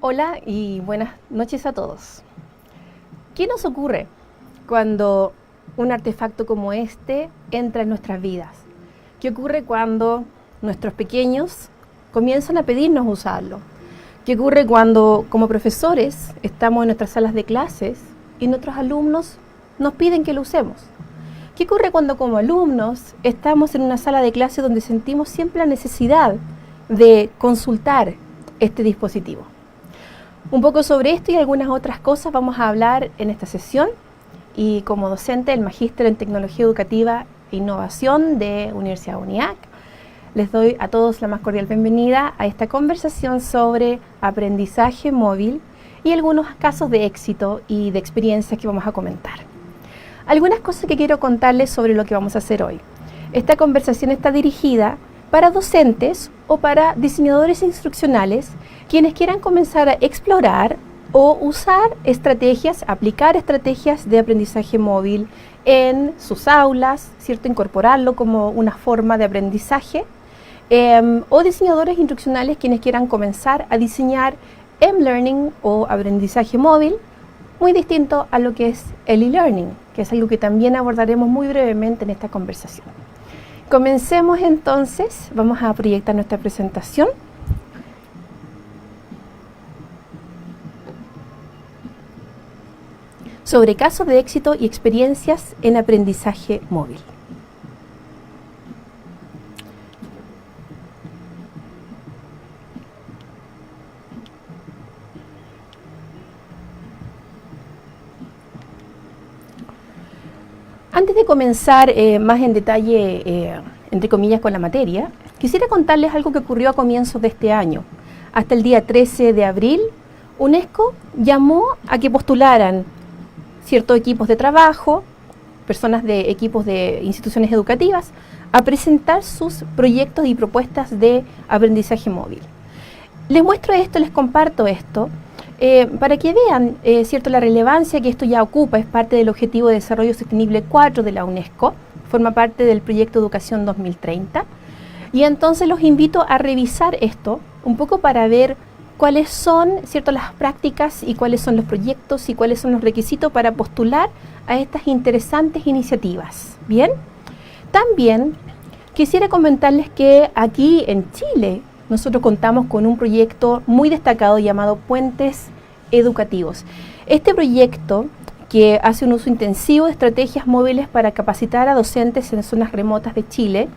Hola y buenas noches a todos. ¿Qué nos ocurre cuando un artefacto como este entra en nuestras vidas? ¿Qué ocurre cuando nuestros pequeños comienzan a pedirnos usarlo? ¿Qué ocurre cuando, como profesores, estamos en nuestras salas de clases y nuestros alumnos nos piden que lo usemos? ¿Qué ocurre cuando, como alumnos, estamos en una sala de clase donde sentimos siempre la necesidad de consultar este dispositivo? Un poco sobre esto y algunas otras cosas vamos a hablar en esta sesión, y como docente del Magíster en Tecnología Educativa e Innovación de Universidad UNIAC, les doy a todos la más cordial bienvenida a esta conversación sobre aprendizaje móvil y algunos casos de éxito y de experiencias que vamos a comentar. Algunas cosas que quiero contarles sobre lo que vamos a hacer hoy. Esta conversación está dirigida para docentes o para diseñadores instruccionales quienes quieran comenzar a explorar o usar estrategias, aplicar estrategias de aprendizaje móvil en sus aulas, ¿cierto? Incorporarlo como una forma de aprendizaje, o diseñadores instruccionales quienes quieran comenzar a diseñar M-Learning o aprendizaje móvil, muy distinto a lo que es el e-learning, que es algo que también abordaremos muy brevemente en esta conversación. Comencemos entonces, vamos a proyectar nuestra presentación. Sobre casos de éxito y experiencias en aprendizaje móvil. Antes de comenzar más en detalle, entre comillas, con la materia, quisiera contarles algo que ocurrió a comienzos de este año. Hasta el día 13 de abril, UNESCO llamó a que postularan ciertos equipos de trabajo, personas de equipos de instituciones educativas, a presentar sus proyectos y propuestas de aprendizaje móvil. Les muestro esto, les comparto esto, para que vean cierto, la relevancia que esto ya ocupa. Es parte del Objetivo de Desarrollo Sostenible 4 de la UNESCO, forma parte del proyecto Educación 2030, y entonces los invito a revisar esto un poco para ver cuáles son, ¿cierto?, las prácticas y cuáles son los proyectos y cuáles son los requisitos para postular a estas interesantes iniciativas. Bien, también quisiera comentarles que aquí en Chile nosotros contamos con un proyecto muy destacado llamado Puentes Educativos. Este proyecto, que hace un uso intensivo de estrategias móviles para capacitar a docentes en zonas remotas de Chile,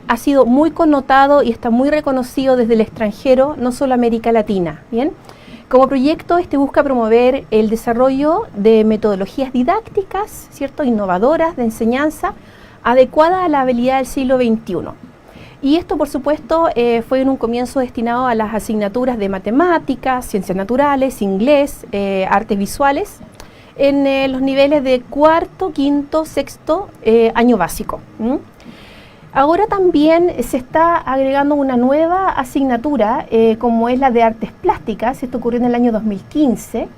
ha sido muy connotado y está muy reconocido desde el extranjero, no solo América Latina. Bien, como proyecto busca promover el desarrollo de metodologías didácticas, ¿cierto?, innovadoras de enseñanza adecuadas a la habilidad del siglo XXI. Y esto, por supuesto, fue en un comienzo destinado a las asignaturas de matemáticas, ciencias naturales, inglés, artes visuales, en los niveles de cuarto, quinto, sexto año básico. Ahora también se está agregando una nueva asignatura, como es la de artes plásticas. Esto ocurrió en el año 2015.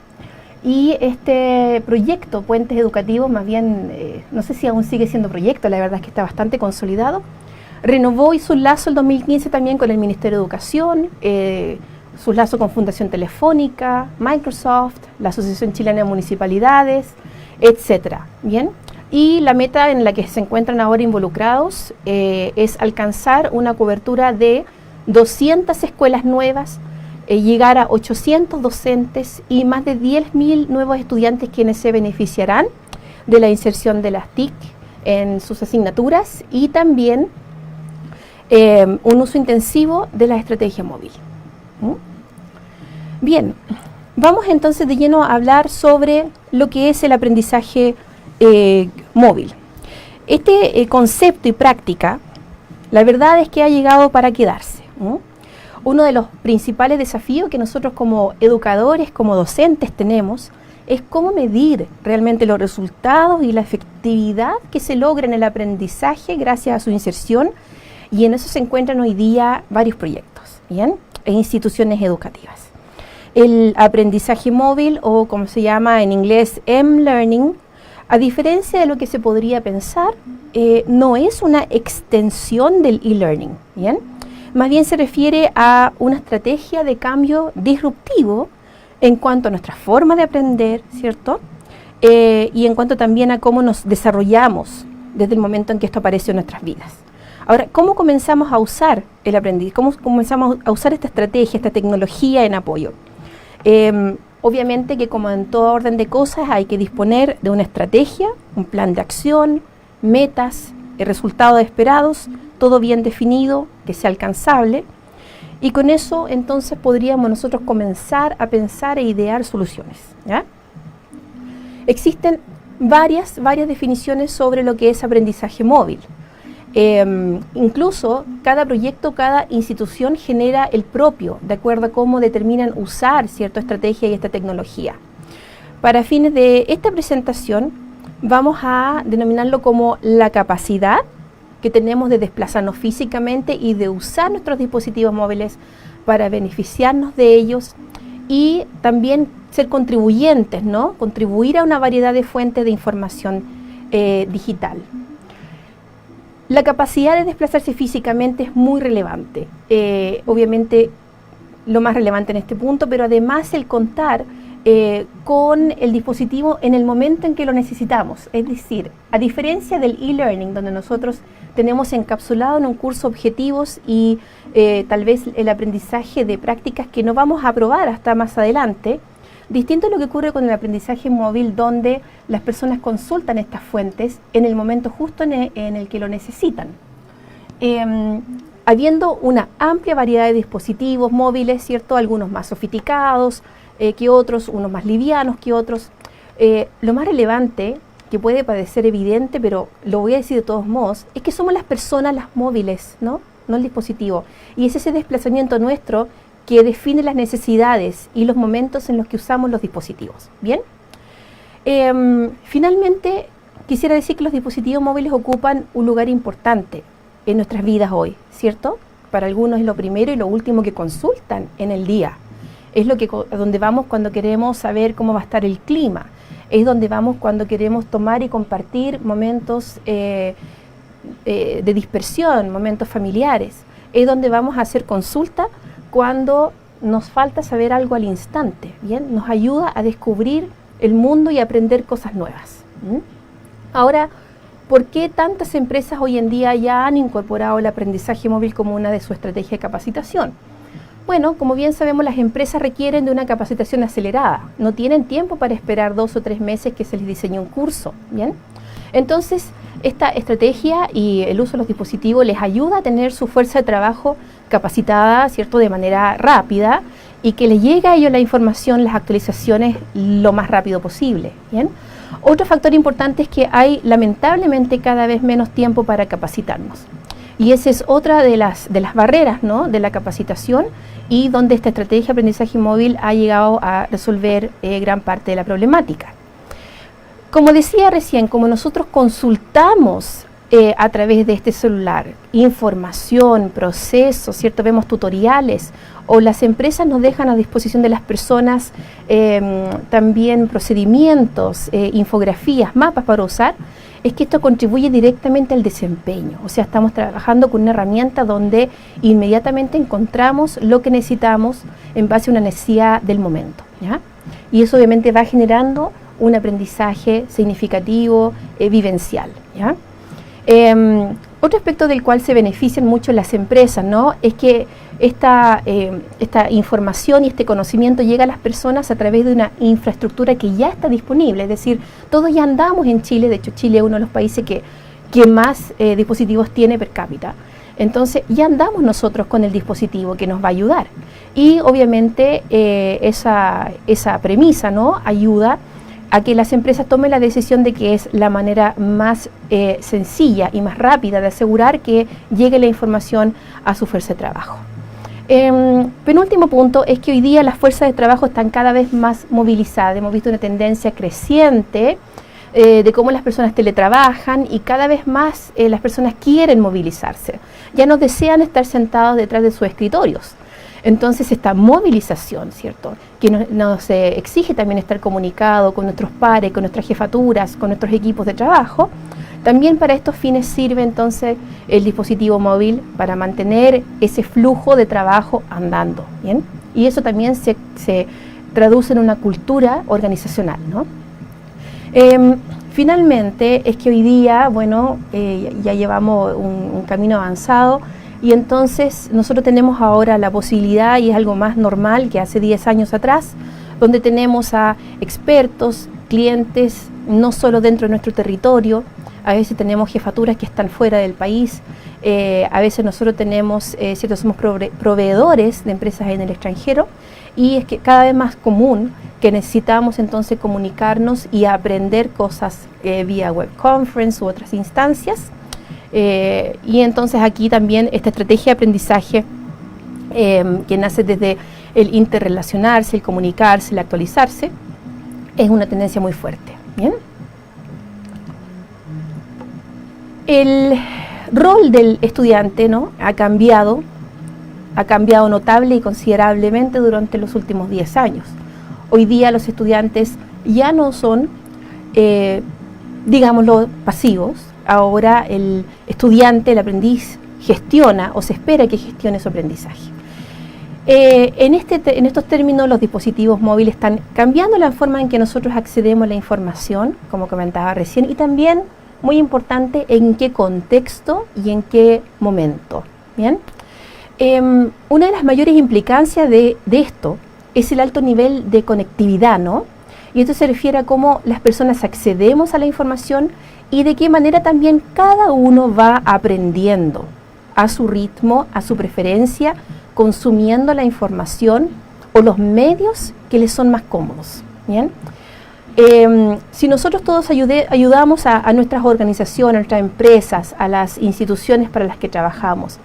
Y este proyecto, Puentes Educativos, más bien, no sé si aún sigue siendo proyecto, la verdad es que está bastante consolidado. Renovó y sus lazos el 2015 también con el Ministerio de Educación, sus lazos con Fundación Telefónica, Microsoft, la Asociación Chilena de Municipalidades, etcétera. Bien, y la meta en la que se encuentran ahora involucrados es alcanzar una cobertura de 200 escuelas nuevas, llegar a 800 docentes y más de 10.000 nuevos estudiantes quienes se beneficiarán de la inserción de las TIC en sus asignaturas, y también un uso intensivo de la estrategia móvil. Bien, vamos entonces de lleno a hablar sobre lo que es el aprendizaje móvil. Este concepto y práctica, la verdad es que ha llegado para quedarse. Uno de los principales desafíos que nosotros como educadores, como docentes tenemos, es cómo medir realmente los resultados y la efectividad que se logra en el aprendizaje gracias a su inserción. Y en eso se encuentran hoy día varios proyectos, ¿bien?, e instituciones educativas. El aprendizaje móvil, o como se llama en inglés M-Learning, a diferencia de lo que se podría pensar, no es una extensión del e-learning, ¿bien? más bien se refiere a una estrategia de cambio disruptivo en cuanto a nuestra forma de aprender, ¿cierto? Y en cuanto también a cómo nos desarrollamos desde el momento en que esto apareció en nuestras vidas. Ahora, ¿cómo comenzamos a usar el aprendizaje? ¿Cómo comenzamos a usar esta estrategia, esta tecnología en apoyo? Obviamente que, como en toda orden de cosas, hay que disponer de una estrategia, un plan de acción, metas, resultados esperados, todo bien definido, que sea alcanzable, y con eso entonces podríamos nosotros comenzar a pensar e idear soluciones, ¿ya? Existen varias definiciones sobre lo que es aprendizaje móvil. Incluso cada proyecto, cada institución genera el propio, de acuerdo a cómo determinan usar cierta estrategia y esta tecnología. Para fines de esta presentación, vamos a denominarlo como la capacidad que tenemos de desplazarnos físicamente y de usar nuestros dispositivos móviles para beneficiarnos de ellos y también ser contribuyentes, ¿no? Contribuir a una variedad de fuentes de información digital. La capacidad de desplazarse físicamente es muy relevante, obviamente lo más relevante en este punto, pero además el contar con el dispositivo en el momento en que lo necesitamos. Es decir, a diferencia del e-learning, donde nosotros tenemos encapsulado en un curso objetivos y tal vez el aprendizaje de prácticas que no vamos a probar hasta más adelante, distinto a lo que ocurre con el aprendizaje móvil, donde las personas consultan estas fuentes en el momento justo en el que lo necesitan. Habiendo una amplia variedad de dispositivos móviles, ¿cierto? Algunos más sofisticados que otros, unos más livianos que otros. Lo más relevante, que puede parecer evidente, pero lo voy a decir de todos modos, es que somos las personas las móviles, ¿no? No el dispositivo. Y es ese desplazamiento nuestro que define las necesidades y los momentos en los que usamos los dispositivos. ¿Bien? Finalmente, quisiera decir que los dispositivos móviles ocupan un lugar importante en nuestras vidas hoy, ¿cierto? Para algunos es lo primero y lo último que consultan en el día. Es a donde vamos cuando queremos saber cómo va a estar el clima. Es donde vamos cuando queremos tomar y compartir momentos de dispersión, momentos familiares. Es donde vamos a hacer consulta cuando nos falta saber algo al instante, ¿bien? Nos ayuda a descubrir el mundo y aprender cosas nuevas. Ahora, ¿por qué tantas empresas hoy en día ya han incorporado el aprendizaje móvil como una de sus estrategias de capacitación? Bueno, como bien sabemos, las empresas requieren de una capacitación acelerada. No tienen tiempo para esperar 2 o 3 meses que se les diseñe un curso, ¿bien? Entonces, esta estrategia y el uso de los dispositivos les ayuda a tener su fuerza de trabajo capacitada, ¿cierto?, de manera rápida y que les llegue a ellos la información, las actualizaciones lo más rápido posible, ¿bien? Otro factor importante es que hay lamentablemente cada vez menos tiempo para capacitarnos. Y esa es otra de las barreras, ¿no?, de la capacitación y donde esta estrategia de aprendizaje móvil ha llegado a resolver gran parte de la problemática. Como decía recién, como nosotros consultamos a través de este celular información, procesos, ¿cierto?, vemos tutoriales, o las empresas nos dejan a disposición de las personas también procedimientos, infografías, mapas para usar, es que esto contribuye directamente al desempeño. O sea, estamos trabajando con una herramienta donde inmediatamente encontramos lo que necesitamos en base a una necesidad del momento, ¿ya? Y eso obviamente va generando un aprendizaje significativo, vivencial, ¿ya? Otro aspecto del cual se benefician mucho las empresas, ¿no?, es que esta información y este conocimiento llega a las personas a través de una infraestructura que ya está disponible. Es decir, todos ya andamos en Chile. De hecho, Chile es uno de los países que más dispositivos tiene per cápita. Entonces, ya andamos nosotros con el dispositivo que nos va a ayudar. Y obviamente esa premisa, ¿no?, ayuda a que las empresas tomen la decisión de que es la manera más sencilla y más rápida de asegurar que llegue la información a su fuerza de trabajo. Penúltimo punto es que hoy día las fuerzas de trabajo están cada vez más movilizadas. Hemos visto una tendencia creciente de cómo las personas teletrabajan y cada vez más las personas quieren movilizarse. Ya no desean estar sentados detrás de sus escritorios. Entonces esta movilización, ¿cierto?, que nos exige también estar comunicado con nuestros pares, con nuestras jefaturas, con nuestros equipos de trabajo, También para estos fines sirve entonces el dispositivo móvil para mantener ese flujo de trabajo andando, ¿bien? Y eso también se traduce en una cultura organizacional, ¿no? Finalmente es que hoy día, bueno, ya llevamos un camino avanzado y entonces nosotros tenemos ahora la posibilidad, y es algo más normal que hace 10 años atrás, donde tenemos a expertos, clientes, no solo dentro de nuestro territorio, a veces tenemos jefaturas que están fuera del país, a veces nosotros tenemos, somos proveedores de empresas en el extranjero, y es que cada vez más común que necesitamos entonces comunicarnos y aprender cosas vía web conference u otras instancias, y entonces aquí también esta estrategia de aprendizaje que nace desde el interrelacionarse, el comunicarse, el actualizarse, es una tendencia muy fuerte. ¿Bien? El rol del estudiante, ¿no?, ha cambiado notable y considerablemente durante los últimos 10 años. Hoy día los estudiantes ya no son, digámoslo, pasivos. Ahora el estudiante, el aprendiz, gestiona o se espera que gestione su aprendizaje. En estos términos, los dispositivos móviles están cambiando la forma en que nosotros accedemos a la información, como comentaba recién, y también, muy importante, en qué contexto y en qué momento. ¿Bien? Una de las mayores implicancias de esto es el alto nivel de conectividad, ¿no? Y esto se refiere a cómo las personas accedemos a la información y de qué manera también cada uno va aprendiendo a su ritmo, a su preferencia, consumiendo la información o los medios que les son más cómodos. ¿Bien? Si nosotros todos ayudamos a nuestras organizaciones, a nuestras empresas, a las instituciones para las que trabajamos,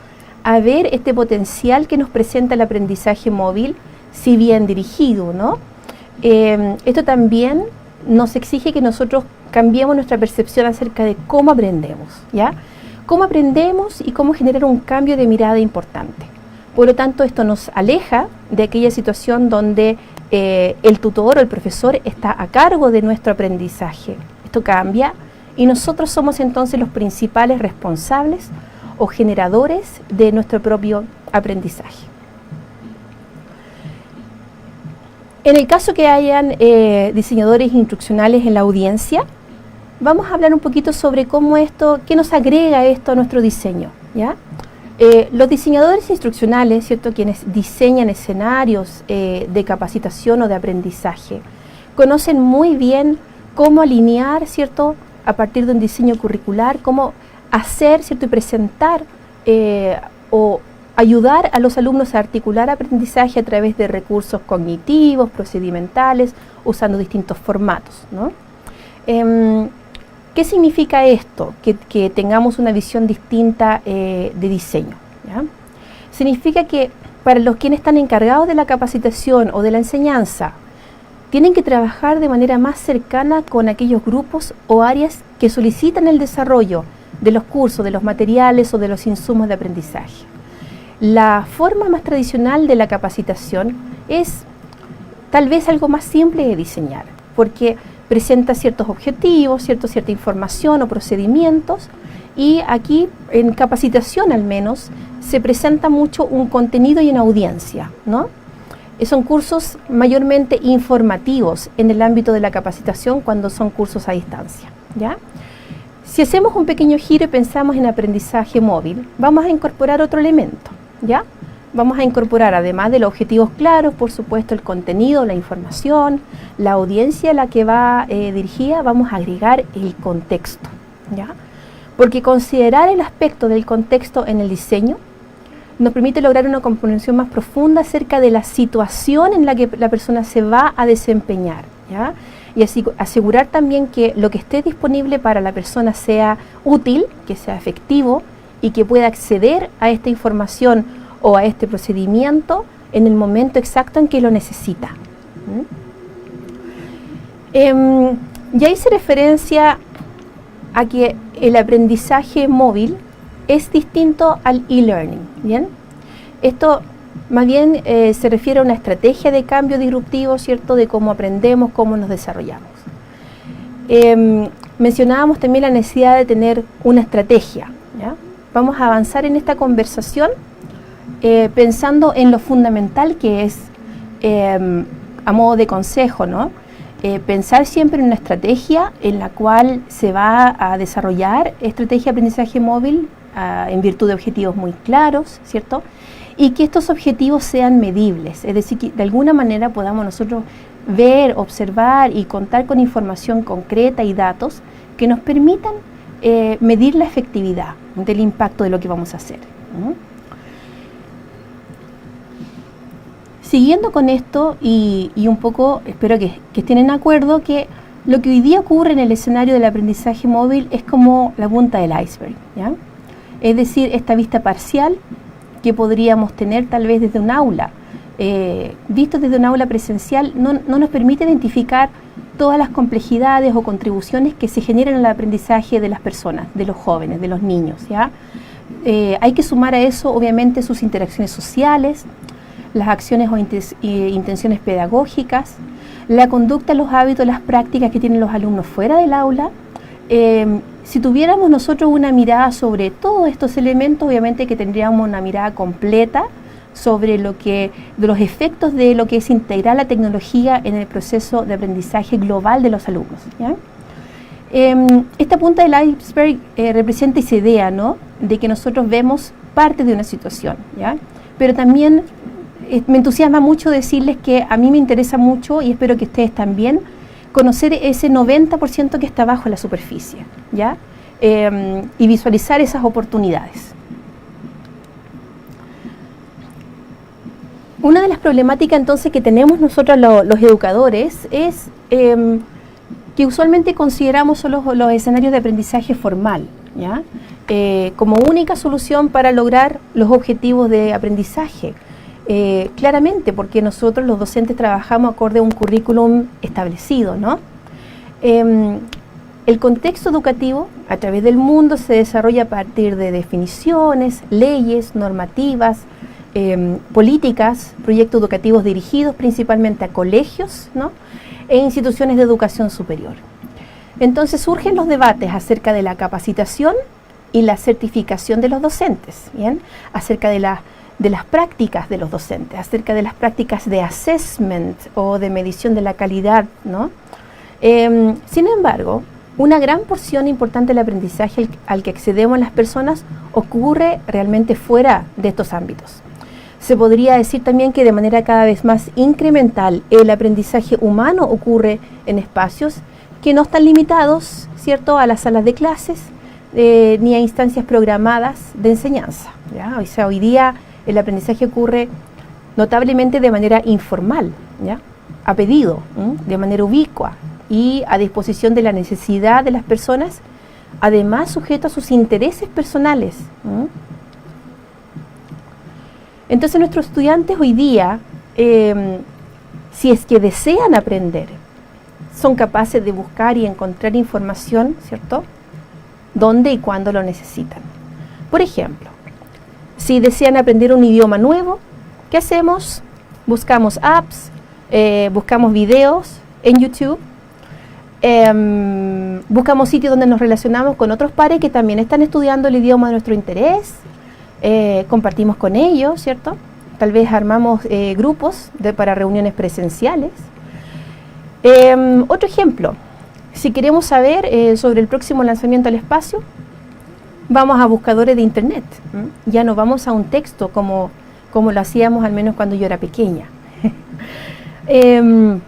a ver este potencial que nos presenta el aprendizaje móvil, si bien dirigido, ¿no? Esto también nos exige que nosotros cambiemos nuestra percepción acerca de cómo aprendemos, ¿ya? Cómo aprendemos y cómo generar un cambio de mirada importante. Por lo tanto, esto nos aleja de aquella situación donde el tutor o el profesor está a cargo de nuestro aprendizaje. Esto cambia y nosotros somos entonces los principales responsables o generadores de nuestro propio aprendizaje. En el caso que hayan diseñadores instruccionales en la audiencia, vamos a hablar un poquito sobre cómo qué nos agrega esto a nuestro diseño, ¿ya? Los diseñadores instruccionales, ¿cierto?, quienes diseñan escenarios de capacitación o de aprendizaje, conocen muy bien cómo alinear, ¿cierto?, a partir de un diseño curricular, cómo hacer, ¿cierto?, y presentar o ayudar a los alumnos a articular aprendizaje a través de recursos cognitivos, procedimentales, usando distintos formatos, ¿no? ¿Qué significa esto? Que tengamos una visión distinta de diseño, ¿ya? Significa que para los quienes están encargados de la capacitación o de la enseñanza, tienen que trabajar de manera más cercana con aquellos grupos o áreas que solicitan el desarrollo de los cursos, de los materiales o de los insumos de aprendizaje. La forma más tradicional de la capacitación es tal vez algo más simple de diseñar, porque presenta ciertos objetivos, cierta información o procedimientos, y aquí en capacitación al menos se presenta mucho un contenido y una audiencia, ¿no? Son cursos mayormente informativos en el ámbito de la capacitación cuando son cursos a distancia, ¿ya? Si hacemos un pequeño giro y pensamos en aprendizaje móvil, vamos a incorporar otro elemento, ¿ya? Vamos a incorporar, además de los objetivos claros, por supuesto, el contenido, la información, la audiencia a la que va dirigida, vamos a agregar el contexto, ¿ya? Porque considerar el aspecto del contexto en el diseño nos permite lograr una comprensión más profunda acerca de la situación en la que la persona se va a desempeñar, ¿ya? Y así asegurar también que lo que esté disponible para la persona sea útil, que sea efectivo y que pueda acceder a esta información o a este procedimiento en el momento exacto en que lo necesita. Ya hice referencia a que el aprendizaje móvil es distinto al e-learning, ¿bien? Esto más bien se refiere a una estrategia de cambio disruptivo, ¿cierto?, de cómo aprendemos, cómo nos desarrollamos. mencionábamos también la necesidad de tener una estrategia, ¿ya? Vamos a avanzar en esta conversación pensando en lo fundamental que es, a modo de consejo, ¿no? Pensar siempre en una estrategia en la cual se va a desarrollar estrategia de aprendizaje móvil en virtud de objetivos muy claros, ¿cierto? Y que estos objetivos sean medibles, es decir, que de alguna manera podamos nosotros ver, observar y contar con información concreta y datos que nos permitan medir la efectividad del impacto de lo que vamos a hacer. Siguiendo con esto y un poco, espero que estén en acuerdo, que lo que hoy día ocurre en el escenario del aprendizaje móvil es como la punta del iceberg, ¿ya? Es decir, esta vista parcial que podríamos tener tal vez desde un aula, visto desde un aula presencial, no nos permite identificar todas las complejidades o contribuciones que se generan en el aprendizaje de las personas, de los jóvenes, de los niños, ¿ya? Hay que sumar a eso, obviamente, sus interacciones sociales, las acciones o intenciones pedagógicas, la conducta, los hábitos, las prácticas que tienen los alumnos fuera del aula. Si tuviéramos nosotros una mirada sobre todos estos elementos, obviamente que tendríamos una mirada completa sobre de los efectos de lo que es integrar la tecnología en el proceso de aprendizaje global de los alumnos, ¿ya? Esta punta del iceberg representa esa idea, ¿no?, de que nosotros vemos parte de una situación, ¿ya? Pero también me entusiasma mucho decirles que a mí me interesa mucho, y espero que ustedes también, conocer ese 90% que está bajo la superficie, ¿ya? Y visualizar esas oportunidades. Una de las problemáticas entonces que tenemos nosotros los educadores es que usualmente consideramos solo los escenarios de aprendizaje formal, ¿ya? Como única solución para lograr los objetivos de aprendizaje. Claramente, porque nosotros los docentes trabajamos acorde a un currículum establecido, ¿no? El contexto educativo a través del mundo se desarrolla a partir de definiciones, leyes, normativas, políticas, proyectos educativos dirigidos principalmente a colegios, ¿no?, e instituciones de educación superior. Entonces surgen los debates acerca de la capacitación y la certificación de los docentes, ¿bien?, acerca de las prácticas de los docentes, acerca de las prácticas de assessment o de medición de la calidad, ¿no? Sin embargo, una gran porción importante del aprendizaje al que accedemos las personas ocurre realmente fuera de estos ámbitos. Se podría decir también que de manera cada vez más incremental el aprendizaje humano ocurre en espacios que no están limitados, ¿cierto?, a las salas de clases ni a instancias programadas de enseñanza, ¿ya? O sea, hoy día el aprendizaje ocurre notablemente de manera informal, ¿ya?, a pedido, de manera ubicua y a disposición de la necesidad de las personas, además sujeto a sus intereses personales. Entonces nuestros estudiantes hoy día, si es que desean aprender, son capaces de buscar y encontrar información, ¿cierto?, dónde y cuándo lo necesitan. Por ejemplo, si desean aprender un idioma nuevo, ¿qué hacemos? Buscamos apps, buscamos videos en YouTube, buscamos sitios donde nos relacionamos con otros pares que también están estudiando el idioma de nuestro interés, compartimos con ellos, ¿cierto? Tal vez armamos grupos para reuniones presenciales. Otro ejemplo, si queremos saber sobre el próximo lanzamiento al espacio, vamos a buscadores de internet, ya no vamos a un texto como lo hacíamos al menos cuando yo era pequeña.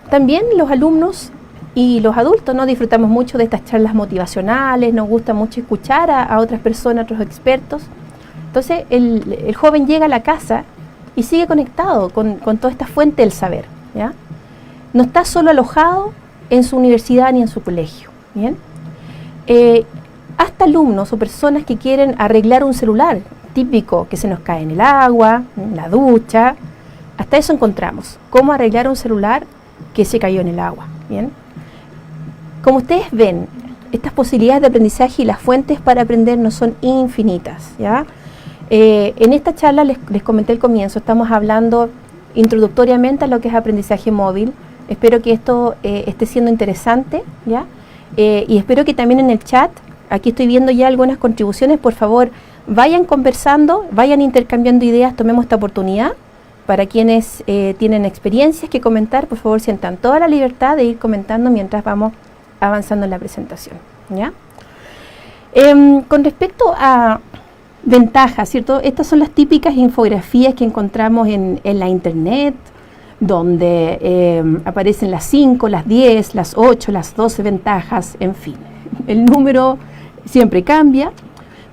También los alumnos y los adultos, ¿no?, disfrutamos mucho de estas charlas motivacionales, nos gusta mucho escuchar a otras personas, a otros expertos. Entonces el joven llega a la casa y sigue conectado con toda esta fuente del saber, ¿ya? No está solo alojado en su universidad ni en su colegio, ¿bien? Hasta alumnos o personas que quieren arreglar un celular típico que se nos cae en el agua, en la ducha, hasta eso encontramos, cómo arreglar un celular que se cayó en el agua, ¿bien? Como ustedes ven, estas posibilidades de aprendizaje y las fuentes para aprender no son infinitas, ¿ya? En esta charla les comenté al comienzo, estamos hablando introductoriamente a lo que es aprendizaje móvil. Espero que esto esté siendo interesante, ¿ya? Y espero que también en el chat, aquí estoy viendo ya algunas contribuciones, por favor, vayan conversando, vayan intercambiando ideas, tomemos esta oportunidad. Para quienes tienen experiencias que comentar, por favor, sientan toda la libertad de ir comentando mientras vamos avanzando en la presentación, ¿ya? Con respecto a ventajas, ¿cierto? Estas son las típicas infografías que encontramos en la internet, donde aparecen las 5, las 10, las 8, las 12 ventajas, en fin. El número siempre cambia,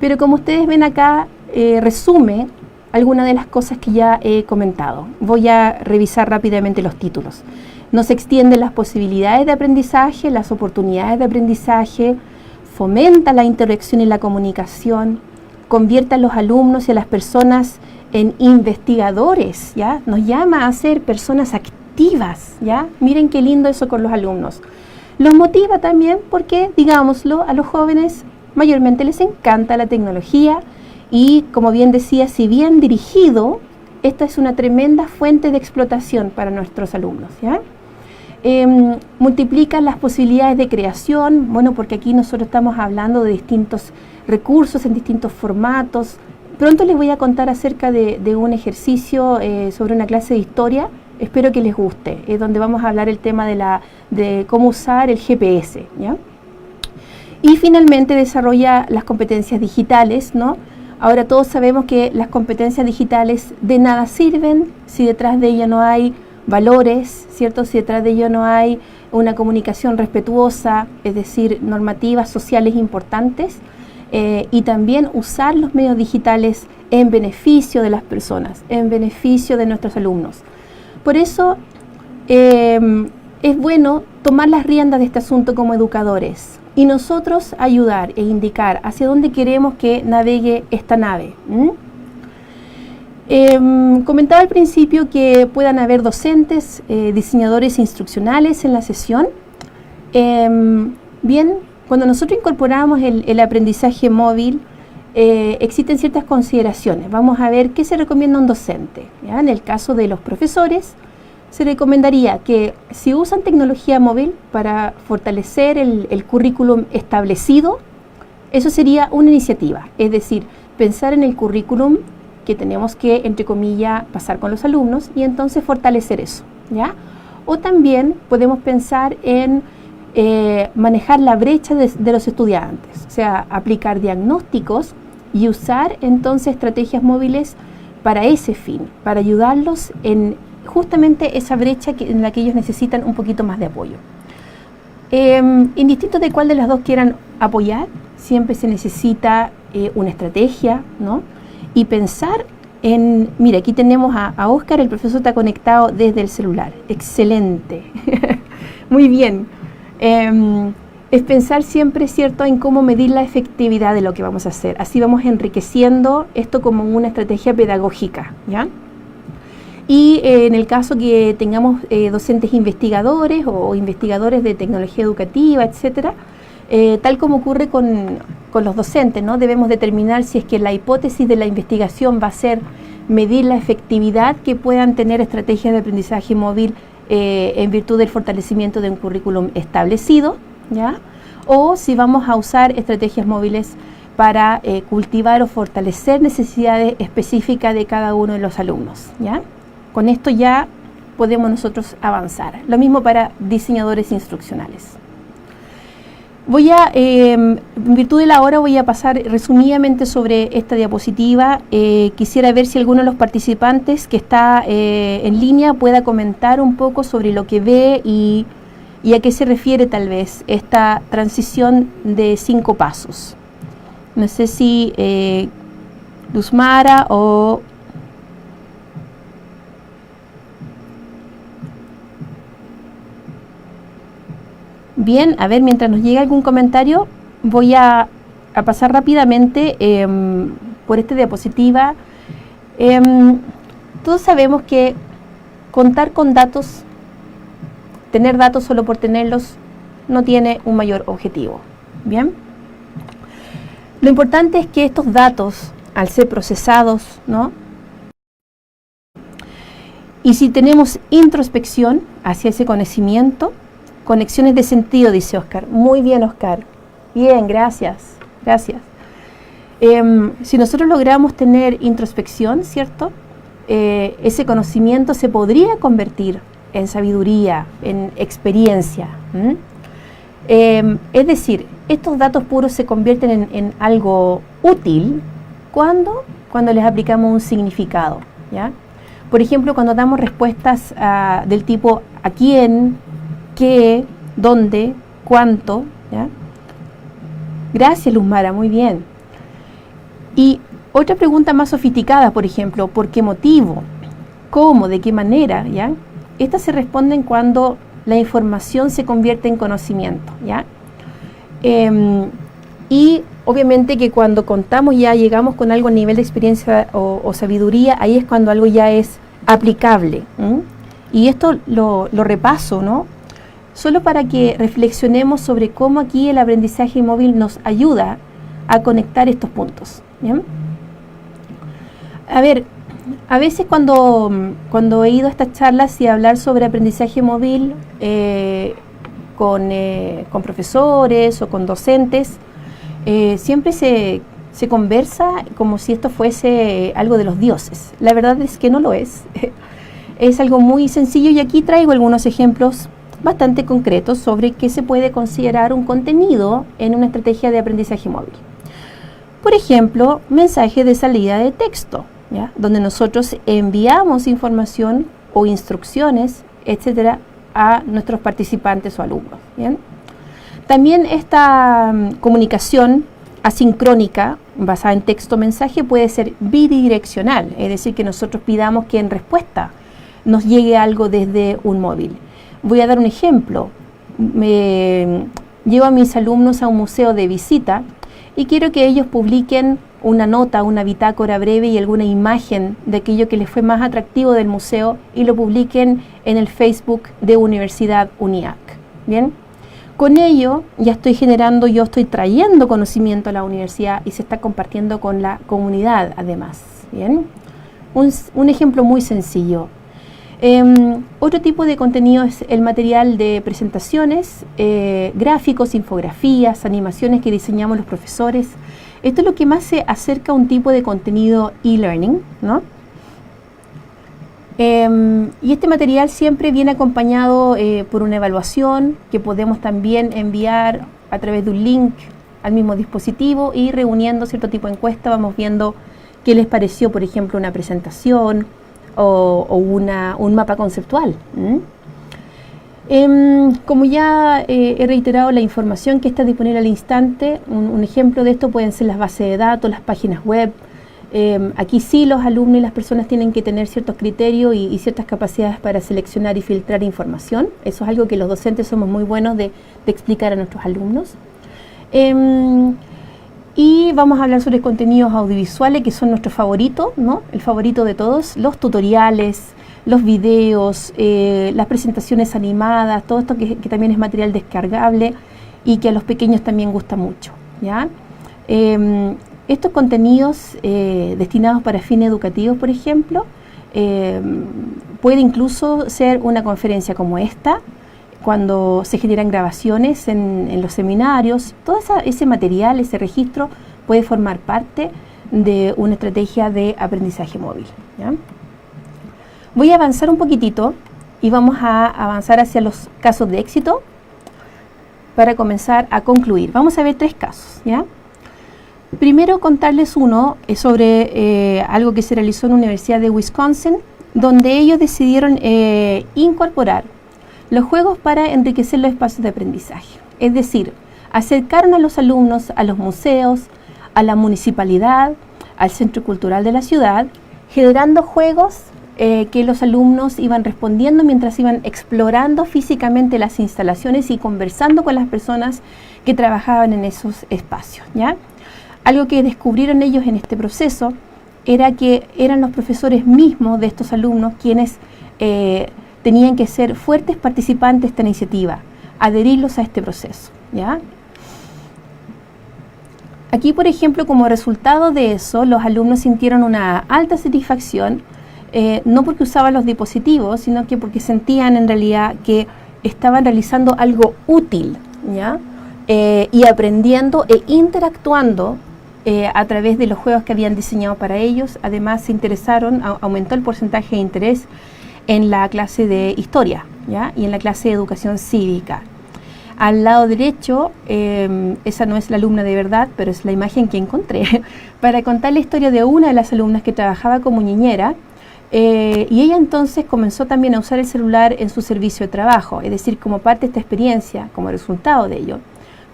pero como ustedes ven acá, resume algunas de las cosas que ya he comentado. Voy a revisar rápidamente los títulos. Nos extiende las posibilidades de aprendizaje, las oportunidades de aprendizaje, fomenta la interacción y la comunicación, convierte a los alumnos y a las personas en investigadores, ¿ya? Nos llama a ser personas activas, ¿ya? Miren qué lindo eso con los alumnos. Los motiva también porque, digámoslo, a los jóvenes mayormente les encanta la tecnología y, como bien decía, si bien dirigido, esta es una tremenda fuente de explotación para nuestros alumnos, ¿ya? Multiplican las posibilidades de creación, bueno, porque aquí nosotros estamos hablando de distintos recursos en distintos formatos. Pronto les voy a contar acerca de un ejercicio sobre una clase de historia, espero que les guste, donde vamos a hablar el tema de cómo usar el GPS, ¿ya? Y finalmente desarrolla las competencias digitales, ¿no? Ahora todos sabemos que las competencias digitales de nada sirven si detrás de ello no hay valores, ¿cierto? Si detrás de ello no hay una comunicación respetuosa, es decir, normativas sociales importantes, y también usar los medios digitales en beneficio de las personas, en beneficio de nuestros alumnos. Por eso es bueno tomar las riendas de este asunto como educadores y nosotros ayudar e indicar hacia dónde queremos que navegue esta nave. Comentaba al principio que puedan haber docentes, diseñadores instruccionales en la sesión. Bien, cuando nosotros incorporamos el aprendizaje móvil, existen ciertas consideraciones. Vamos a ver qué se recomienda a un docente, ¿ya? En el caso de los profesores, se recomendaría que si usan tecnología móvil para fortalecer el currículum establecido, eso sería una iniciativa, es decir, pensar en el currículum que tenemos que, entre comillas, pasar con los alumnos y entonces fortalecer eso, ¿ya? O también podemos pensar en manejar la brecha de los estudiantes, o sea, aplicar diagnósticos y usar entonces estrategias móviles para ese fin, para ayudarlos en justamente esa brecha en la que ellos necesitan un poquito más de apoyo. Indistinto de cuál de las dos quieran apoyar, siempre se necesita una estrategia, ¿no? Y pensar en, mira, aquí tenemos a Oscar, el profesor está conectado desde el celular, excelente, muy bien. Es pensar siempre, ¿cierto?, en cómo medir la efectividad de lo que vamos a hacer. Así vamos enriqueciendo esto como una estrategia pedagógica, ¿ya? Y en el caso que tengamos docentes investigadores o investigadores de tecnología educativa, etcétera, tal como ocurre con los docentes, ¿no? Debemos determinar si es que la hipótesis de la investigación va a ser medir la efectividad que puedan tener estrategias de aprendizaje móvil en virtud del fortalecimiento de un currículum establecido, ¿ya? O si vamos a usar estrategias móviles para cultivar o fortalecer necesidades específicas de cada uno de los alumnos, ¿ya? Con esto ya podemos nosotros avanzar. Lo mismo para diseñadores instruccionales. Voy a, en virtud de la hora, voy a pasar resumidamente sobre esta diapositiva. Quisiera ver si alguno de los participantes que está en línea pueda comentar un poco sobre lo que ve y a qué se refiere tal vez esta transición de 5 pasos. No sé si Luzmara o... Bien, a ver, mientras nos llega algún comentario, voy a pasar rápidamente por esta diapositiva. Todos sabemos que contar con datos, tener datos solo por tenerlos, no tiene un mayor objetivo. Bien, lo importante es que estos datos, al ser procesados, ¿no? Y si tenemos introspección hacia ese conocimiento, Conexiones de sentido, dice Oscar. Muy bien, Oscar. Bien, gracias. Gracias. Si nosotros logramos tener introspección, ¿cierto? Ese conocimiento se podría convertir en sabiduría, en experiencia. Es decir, estos datos puros se convierten en algo útil cuando les aplicamos un significado, ¿ya? Por ejemplo, cuando damos respuestas del tipo ¿a quién?, ¿qué?, ¿dónde?, ¿cuánto?, ¿ya? Gracias, Luzmara, muy bien. Y otra pregunta más sofisticada, por ejemplo, ¿por qué motivo?, ¿cómo?, ¿de qué manera?, ¿ya? Estas se responden cuando la información se convierte en conocimiento, ¿ya? Y obviamente que cuando contamos ya llegamos con algo a nivel de experiencia o sabiduría, ahí es cuando algo ya es aplicable. Y esto lo repaso, ¿no? Solo para que reflexionemos sobre cómo aquí el aprendizaje móvil nos ayuda a conectar estos puntos, ¿bien? A ver, a veces cuando he ido a estas charlas y a hablar sobre aprendizaje móvil con profesores o con docentes, siempre se conversa como si esto fuese algo de los dioses. La verdad es que no lo es. Es algo muy sencillo y aquí traigo algunos ejemplos bastante concretos sobre qué se puede considerar un contenido en una estrategia de aprendizaje móvil. Por ejemplo, mensaje de salida de texto, ¿ya? Donde nosotros enviamos información o instrucciones, etcétera, a nuestros participantes o alumnos, ¿bien? También esta comunicación asincrónica basada en texto-mensaje puede ser bidireccional, es decir, que nosotros pidamos que en respuesta nos llegue algo desde un móvil. Voy a dar un ejemplo. Llevo a mis alumnos a un museo de visita y quiero que ellos publiquen una nota, una bitácora breve y alguna imagen de aquello que les fue más atractivo del museo y lo publiquen en el Facebook de Universidad UNIAC. ¿Bien? Con ello ya estoy trayendo conocimiento a la universidad y se está compartiendo con la comunidad además. ¿Bien? Un ejemplo muy sencillo. Otro tipo de contenido es el material de presentaciones, gráficos, infografías, animaciones que diseñamos los profesores. Esto es lo que más se acerca a un tipo de contenido e-learning, ¿no? Y este material siempre viene acompañado por una evaluación que podemos también enviar a través de un link al mismo dispositivo y reuniendo cierto tipo de encuesta vamos viendo qué les pareció, por ejemplo, una presentación o un mapa conceptual. Como ya he reiterado la información que está disponible al instante, un ejemplo de esto pueden ser las bases de datos, las páginas web. Aquí sí los alumnos y las personas tienen que tener ciertos criterios y ciertas capacidades para seleccionar y filtrar información. Eso es algo que los docentes somos muy buenos de explicar a nuestros alumnos. Y vamos a hablar sobre contenidos audiovisuales que son nuestros favoritos, ¿no? El favorito de todos, los tutoriales, los videos, las presentaciones animadas, todo esto que también es material descargable y que a los pequeños también gusta mucho, ¿ya? Estos contenidos destinados para fines educativos, por ejemplo, puede incluso ser una conferencia como esta, cuando se generan grabaciones en los seminarios. Todo ese material, ese registro puede formar parte de una estrategia de aprendizaje móvil, ¿ya? Voy a avanzar un poquitito y vamos a avanzar hacia los casos de éxito para comenzar a concluir. Vamos a ver 3 casos, ¿ya? Primero contarles uno sobre algo que se realizó en la Universidad de Wisconsin, donde ellos decidieron incorporar los juegos para enriquecer los espacios de aprendizaje. Es decir, acercaron a los alumnos a los museos, a la municipalidad, al centro cultural de la ciudad, generando juegos que los alumnos iban respondiendo mientras iban explorando físicamente las instalaciones y conversando con las personas que trabajaban en esos espacios, ¿ya? Algo que descubrieron ellos en este proceso era que eran los profesores mismos de estos alumnos quienes tenían que ser fuertes participantes de esta iniciativa, adherirlos a este proceso, ¿ya? Aquí, por ejemplo, como resultado de eso, los alumnos sintieron una alta satisfacción, no porque usaban los dispositivos, sino que porque sentían en realidad que estaban realizando algo útil, ¿ya? Y aprendiendo e interactuando a través de los juegos que habían diseñado para ellos. Además se interesaron, aumentó el porcentaje de interés en la clase de historia, ¿ya? Y en la clase de educación cívica. Al lado derecho, esa no es la alumna de verdad, pero es la imagen que encontré, para contar la historia de una de las alumnas que trabajaba como niñera, y ella entonces comenzó también a usar el celular en su servicio de trabajo, es decir, como parte de esta experiencia, como resultado de ello,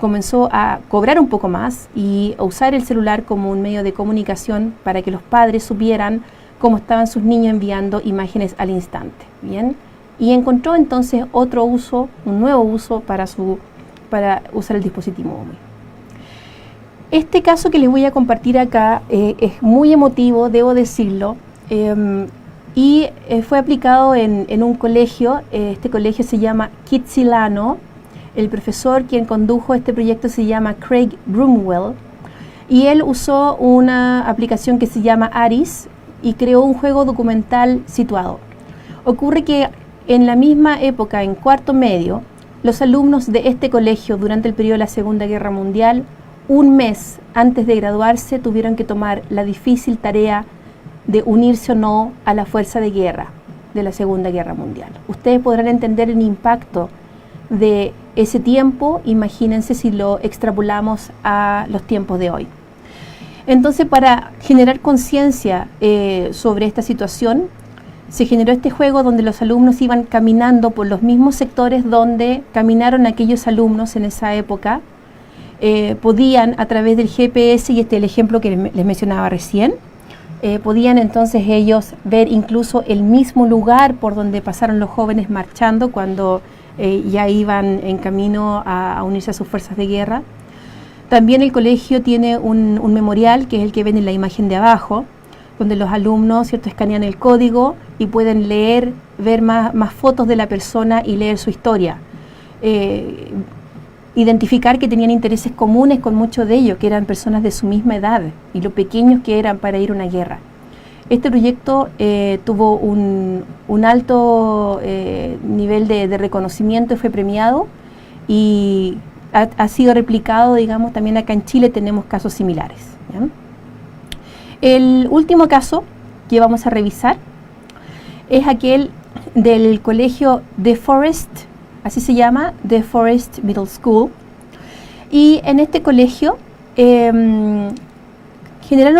comenzó a cobrar un poco más y a usar el celular como un medio de comunicación para que los padres supieran cómo estaban sus niños enviando imágenes al instante, ¿bien? Y encontró entonces otro uso, un nuevo uso para usar el dispositivo móvil. Este caso que les voy a compartir acá es muy emotivo, debo decirlo, y fue aplicado en un colegio. Este colegio se llama Kitsilano. El profesor quien condujo este proyecto se llama Craig Brumwell, y él usó una aplicación que se llama Aris y creó un juego documental situado. Ocurre que en la misma época, en cuarto medio, los alumnos de este colegio durante el periodo de la Segunda Guerra Mundial, un mes antes de graduarse, tuvieron que tomar la difícil tarea de unirse o no a la fuerza de guerra de la Segunda Guerra Mundial. Ustedes podrán entender el impacto de ese tiempo, imagínense si lo extrapolamos a los tiempos de hoy. Entonces, para generar conciencia sobre esta situación, se generó este juego donde los alumnos iban caminando por los mismos sectores donde caminaron aquellos alumnos en esa época. Podían, a través del GPS, y este es el ejemplo que les mencionaba recién, podían entonces ellos ver incluso el mismo lugar por donde pasaron los jóvenes marchando cuando ya iban en camino a unirse a sus fuerzas de guerra. También el colegio tiene un memorial, que es el que ven en la imagen de abajo, donde los alumnos, ¿cierto?, escanean el código y pueden leer, ver más fotos de la persona y leer su historia. Identificar que tenían intereses comunes con muchos de ellos, que eran personas de su misma edad y lo pequeños que eran para ir a una guerra. Este proyecto tuvo un alto nivel de reconocimiento y fue premiado, y ha sido replicado, digamos, también acá en Chile tenemos casos similares, ¿ya? El último caso que vamos a revisar es aquel del colegio The Forest, así se llama, The Forest Middle School, y en este colegio generaron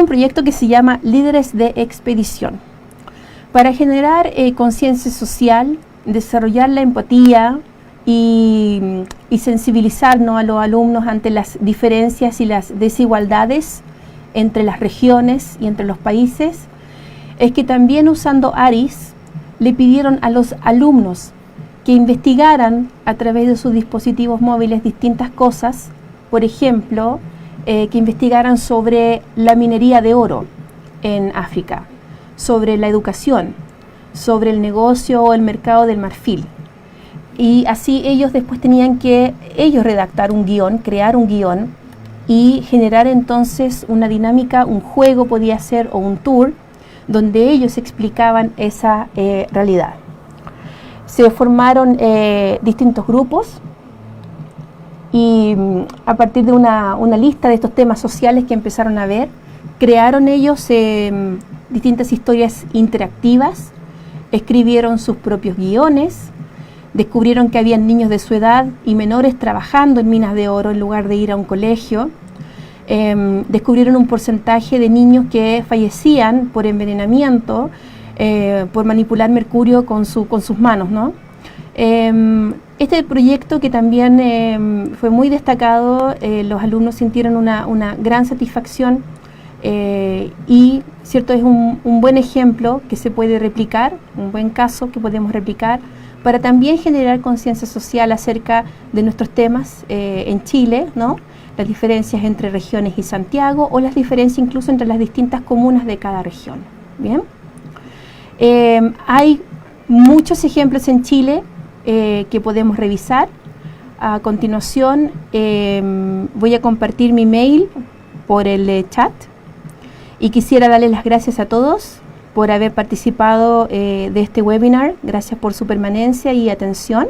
un proyecto que se llama Líderes de Expedición, para generar conciencia social, desarrollar la empatía y sensibilizarnos a los alumnos ante las diferencias y las desigualdades entre las regiones y entre los países. Es que también, usando Aris, le pidieron a los alumnos que investigaran a través de sus dispositivos móviles distintas cosas. Por ejemplo, que investigaran sobre la minería de oro en África, sobre la educación, sobre el negocio o el mercado del marfil. Y así ellos después tenían que redactar un guión, crear un guión y generar entonces una dinámica, un juego podía ser, o un tour, donde ellos explicaban esa realidad. Se formaron distintos grupos, y a partir de una lista de estos temas sociales que empezaron a ver, crearon ellos distintas historias interactivas, escribieron sus propios guiones, descubrieron que había niños de su edad y menores trabajando en minas de oro en lugar de ir a un colegio. Descubrieron un porcentaje de niños que fallecían por envenenamiento, por manipular mercurio con sus manos, ¿no? Este proyecto, que también fue muy destacado, los alumnos sintieron una gran satisfacción, y cierto, es un buen ejemplo que se puede replicar, un buen caso que podemos replicar para también generar conciencia social acerca de nuestros temas en Chile, ¿no? Las diferencias entre regiones y Santiago, o las diferencias incluso entre las distintas comunas de cada región. Bien, hay muchos ejemplos en Chile que podemos revisar. A continuación voy a compartir mi mail por el chat, y quisiera darles las gracias a todos por haber participado de este webinar. Gracias por su permanencia y atención.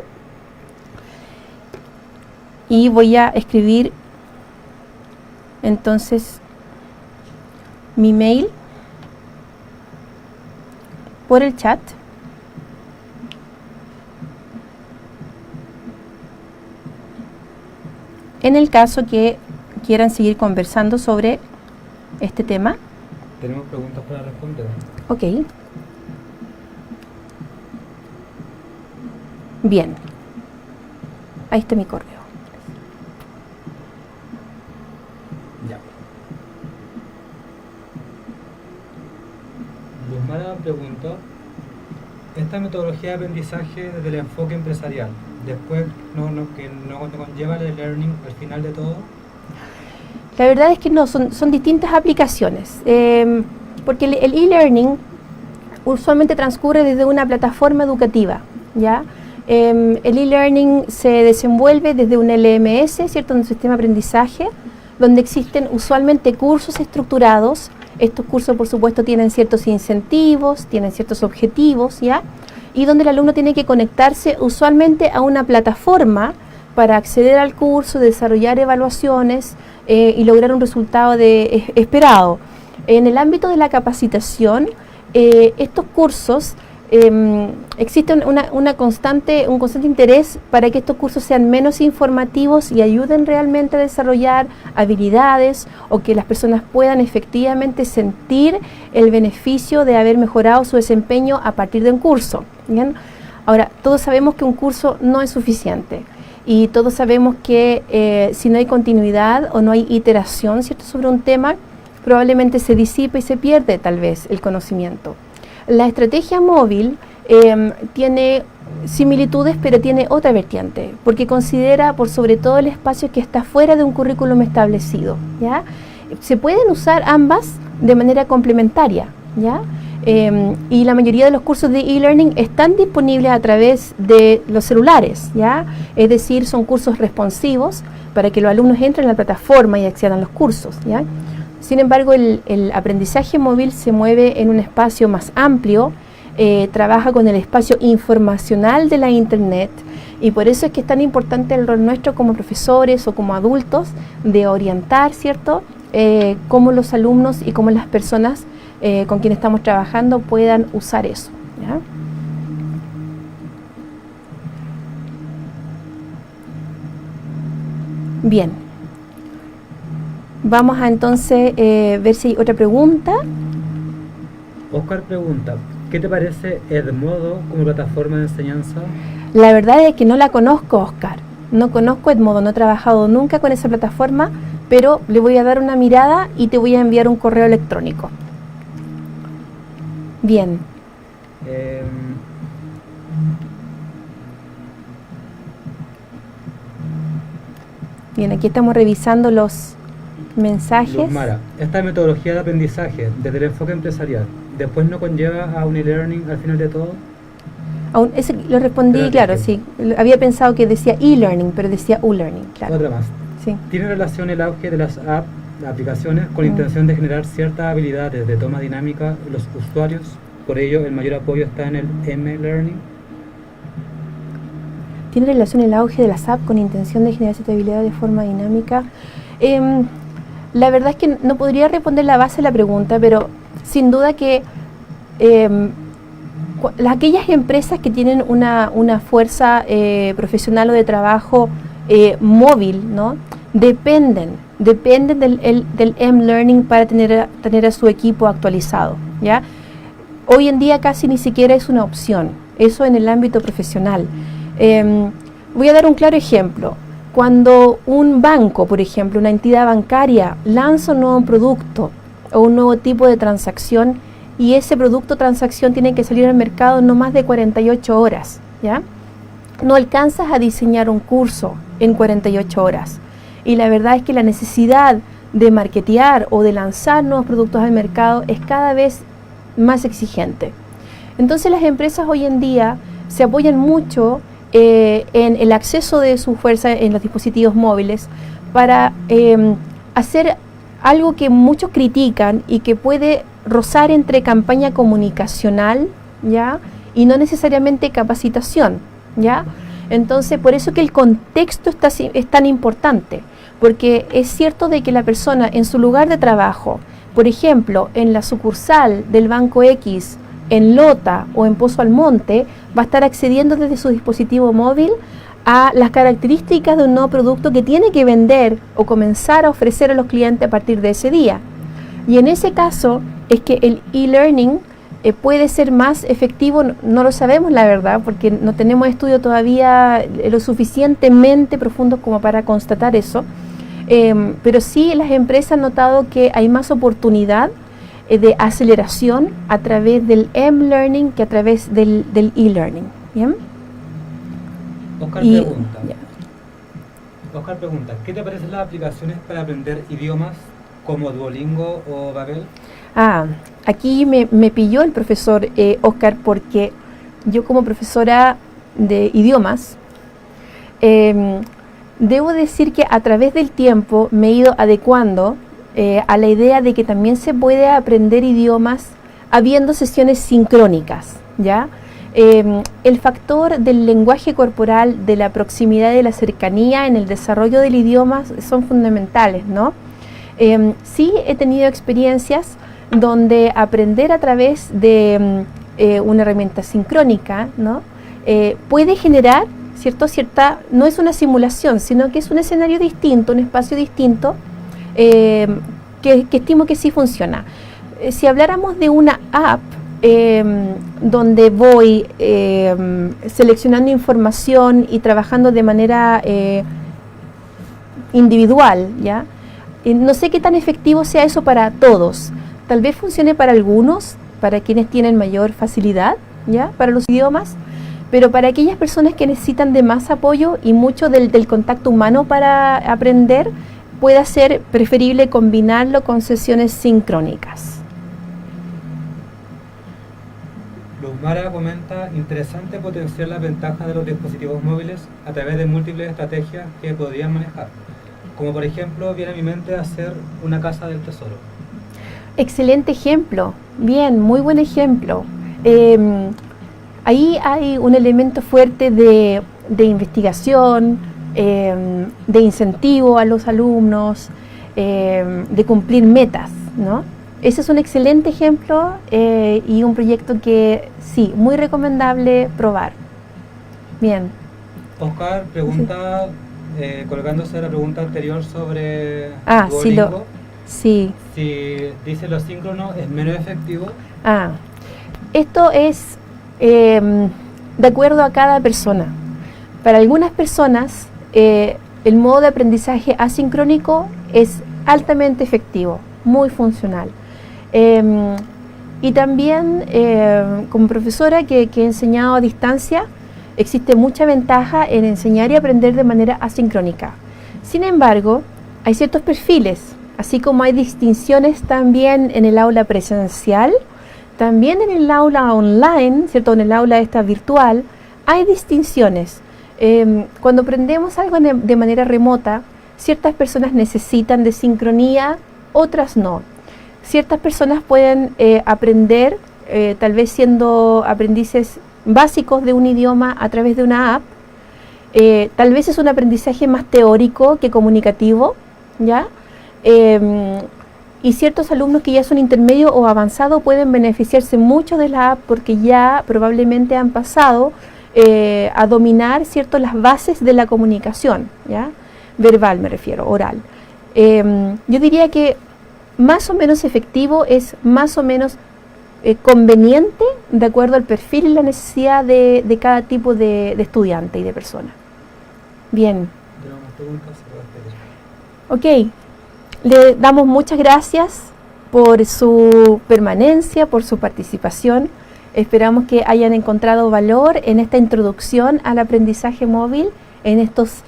y voy a escribir entonces mi mail por el chat. En el caso que quieran seguir conversando sobre este tema. Tenemos preguntas para responder. Ok. Bien. Ahí está mi correo. Ya. Luzmara pregunta, esta metodología de aprendizaje desde el enfoque empresarial, después que no conlleva el learning al final de todo. La verdad es que no, son distintas aplicaciones, porque el e-learning usualmente transcurre desde una plataforma educativa, ¿ya? El e-learning se desenvuelve desde un LMS, ¿cierto? Un sistema de aprendizaje, donde existen usualmente cursos estructurados. Estos cursos, por supuesto, tienen ciertos incentivos, tienen ciertos objetivos, ¿ya? Y donde el alumno tiene que conectarse usualmente a una plataforma para acceder al curso, desarrollar evaluaciones y lograr un resultado esperado. En el ámbito de la capacitación, estos cursos, existe un constante interés para que estos cursos sean menos informativos y ayuden realmente a desarrollar habilidades, o que las personas puedan efectivamente sentir el beneficio de haber mejorado su desempeño a partir de un curso. ¿Bien? Ahora, todos sabemos que un curso no es suficiente. Y todos sabemos que si no hay continuidad o no hay iteración, ¿cierto?, sobre un tema, probablemente se disipa y se pierde tal vez el conocimiento. La estrategia móvil tiene similitudes, pero tiene otra vertiente, porque considera por sobre todo el espacio que está fuera de un currículum establecido, ¿ya? Se pueden usar ambas de manera complementaria, ¿ya? Y la mayoría de los cursos de e-learning están disponibles a través de los celulares, ¿ya? Es decir, son cursos responsivos para que los alumnos entren a la plataforma y accedan a los cursos, ¿ya? Sin embargo, el aprendizaje móvil se mueve en un espacio más amplio, trabaja con el espacio informacional de la internet, y por eso es que es tan importante el rol nuestro como profesores o como adultos de orientar, ¿cierto?, cómo los alumnos y cómo las personas con quienes estamos trabajando puedan usar eso, ¿ya? Bien, vamos a entonces ver si hay otra pregunta. Oscar pregunta, ¿qué te parece Edmodo como plataforma de enseñanza? La verdad es que no la conozco, Oscar. No conozco Edmodo, no he trabajado nunca con esa plataforma, pero le voy a dar una mirada y te voy a enviar un correo electrónico. Bien. Bien, aquí estamos revisando los mensajes. Luzmara, esta metodología de aprendizaje desde el enfoque empresarial, ¿después no conlleva a un e-learning al final de todo? Ese lo respondí, claro, sí. Había pensado que decía e-learning, pero decía u-learning, claro. Otra más. Sí. ¿Tiene relación el auge de las aplicaciones con la intención de generar ciertas habilidades de toma dinámica en los usuarios? Por ello, el mayor apoyo está en el M-Learning. ¿Tiene relación el auge de las apps con intención de generar cierta habilidad de forma dinámica? La verdad es que no podría responder la base de la pregunta, pero sin duda que aquellas empresas que tienen una fuerza profesional o de trabajo móvil, ¿no?, dependen del M-Learning para tener a su equipo actualizado, ¿ya? Hoy en día casi ni siquiera es una opción, eso en el ámbito profesional. Voy a dar un claro ejemplo. Cuando un banco, por ejemplo, una entidad bancaria, lanza un nuevo producto o un nuevo tipo de transacción, y ese producto o transacción tiene que salir al mercado en no más de 48 horas, ¿ya? No alcanzas a diseñar un curso en 48 horas. Y la verdad es que la necesidad de marketear o de lanzar nuevos productos al mercado es cada vez más exigente. Entonces las empresas hoy en día se apoyan mucho en el acceso de su fuerza en los dispositivos móviles para hacer algo que muchos critican y que puede rozar entre campaña comunicacional, ¿ya?, y no necesariamente capacitación, ¿ya? Entonces, por eso que el contexto es tan importante, porque es cierto de que la persona en su lugar de trabajo, por ejemplo, en la sucursal del Banco X, en Lota o en Pozo Almonte, va a estar accediendo desde su dispositivo móvil a las características de un nuevo producto que tiene que vender o comenzar a ofrecer a los clientes a partir de ese día. Y en ese caso es que el e-learning puede ser más efectivo, no lo sabemos la verdad, porque no tenemos estudios todavía lo suficientemente profundos como para constatar eso, pero sí las empresas han notado que hay más oportunidad de aceleración a través del M-learning que a través del e-learning. ¿Bien? Oscar pregunta, ¿qué te parecen las aplicaciones para aprender idiomas como Duolingo o Babel? Aquí me pilló el profesor Oscar, porque yo como profesora de idiomas debo decir que a través del tiempo me he ido adecuando a la idea de que también se puede aprender idiomas habiendo sesiones sincrónicas, ¿ya? El factor del lenguaje corporal, de la proximidad y de la cercanía en el desarrollo del idioma son fundamentales, ¿no? Sí he tenido experiencias donde aprender a través de una herramienta sincrónica, ¿no? Puede generar, no es una simulación, sino que es un escenario distinto, un espacio distinto, que estimo que sí funciona. Si habláramos de una app, donde voy seleccionando información y trabajando de manera individual, ¿ya? No sé qué tan efectivo sea eso para todos. Tal vez funcione para algunos, para quienes tienen mayor facilidad, ¿ya? Para los idiomas, pero para aquellas personas que necesitan de más apoyo y mucho del contacto humano para aprender, puede ser preferible combinarlo con sesiones sincrónicas. Luzmara comenta, interesante potenciar las ventajas de los dispositivos móviles a través de múltiples estrategias que podrían manejar, como por ejemplo viene a mi mente hacer una casa del tesoro. Excelente ejemplo, bien, muy buen ejemplo. Ahí hay un elemento fuerte de investigación, de incentivo a los alumnos, de cumplir metas, ¿no? Ese es un excelente ejemplo y un proyecto que sí, muy recomendable probar. Bien. Oscar pregunta, colgándose de la pregunta anterior sobre Duolingo, si dice lo síncrono es menos efectivo. Esto es de acuerdo a cada persona. Para algunas personas el modo de aprendizaje asincrónico es altamente efectivo, muy funcional. Y también como profesora que he enseñado a distancia, existe mucha ventaja en enseñar y aprender de manera asincrónica. Sin embargo, hay ciertos perfiles, así como hay distinciones también en el aula presencial, también en el aula online, ¿cierto? En el aula esta virtual, hay distinciones. Cuando aprendemos algo de manera remota, ciertas personas necesitan de sincronía, otras no. Ciertas personas pueden aprender, tal vez siendo aprendices básicos de un idioma a través de una app. Tal vez es un aprendizaje más teórico que comunicativo, ¿ya? Y ciertos alumnos que ya son intermedio o avanzado pueden beneficiarse mucho de la app porque ya probablemente han pasado a dominar, ¿cierto?, las bases de la comunicación, ¿ya? Verbal me refiero, oral. Yo diría que más o menos efectivo es más o menos conveniente de acuerdo al perfil y la necesidad de cada tipo de estudiante y de persona. Bien. Ok, le damos muchas gracias por su permanencia, por su participación. Esperamos que hayan encontrado valor en esta introducción al aprendizaje móvil, en estos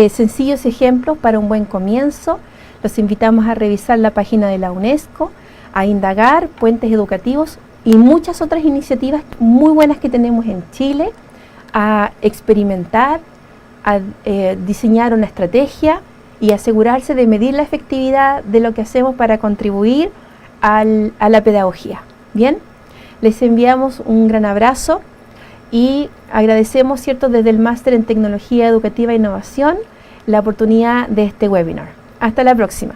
sencillos ejemplos para un buen comienzo. Los invitamos a revisar la página de la UNESCO, a indagar puentes educativos y muchas otras iniciativas muy buenas que tenemos en Chile, a experimentar, a diseñar una estrategia y asegurarse de medir la efectividad de lo que hacemos para contribuir a la pedagogía. Bien, les enviamos un gran abrazo y agradecemos, ¿cierto?, desde el Máster en Tecnología Educativa e Innovación la oportunidad de este webinar. Hasta la próxima.